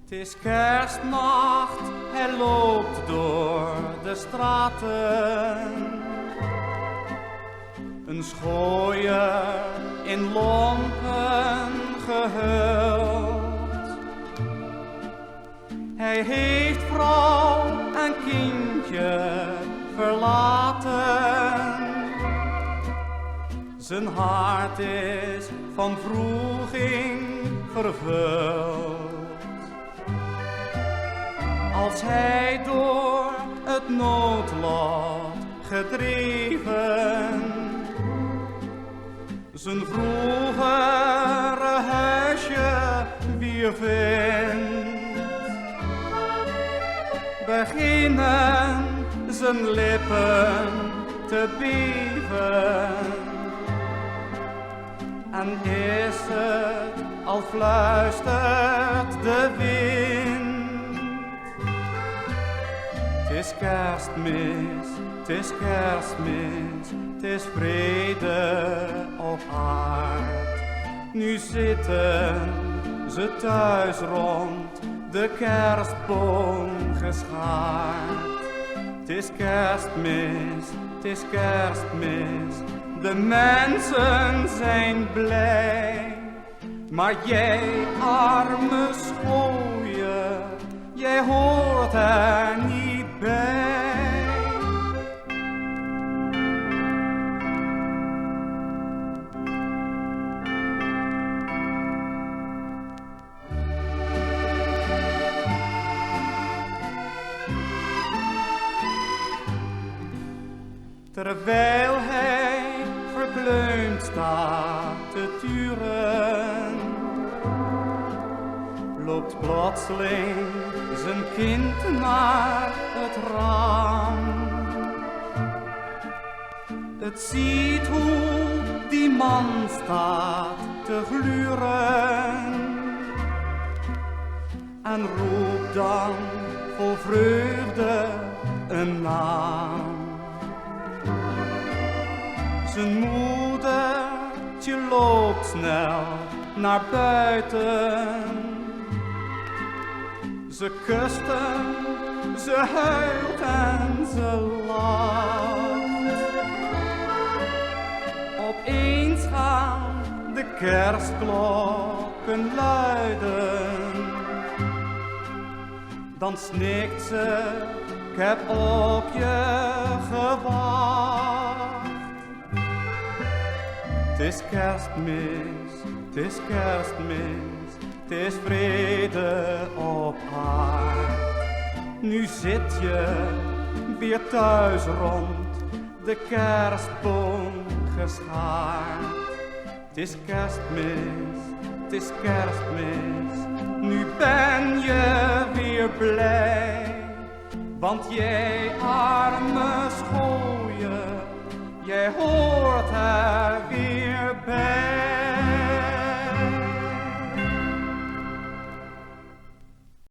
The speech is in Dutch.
Het is kerstnacht, hij loopt door de straten. Een schooier in lompen gehuld. Hij heeft vrouw en kindje verlaten. Zijn hart is van wroeging vervuld. Als hij door het noodlot gedreven zijn vroegere huisje weer vindt, beginnen zijn lippen te beven. En is het al fluistert de wind. Het is kerstmis, het is kerstmis, het is vrede op aard. Nu zitten ze thuis rond de kerstboom geschaard. Het is kerstmis, het is kerstmis, de mensen zijn blij. Maar jij arme schooier, jij hoort er niet bij. Terwijl hij verkleumd staat te turen, loopt plotseling zijn kind naar het raam. Het ziet hoe die man staat te gluren en roept dan vol vreugde een naam. Zijn moedertje loopt snel naar buiten. Ze kust hem, ze huilt en ze lacht. Opeens gaan de kerstklokken luiden. Dan snikt ze, ik heb op je gewacht. Het is kerstmis, het is kerstmis, het is vrede op aard. Nu zit je weer thuis rond de kerstboom geschaard. Het is kerstmis, het is kerstmis, nu ben je weer blij. Want jij arme schooier, jij hoort er weer bij.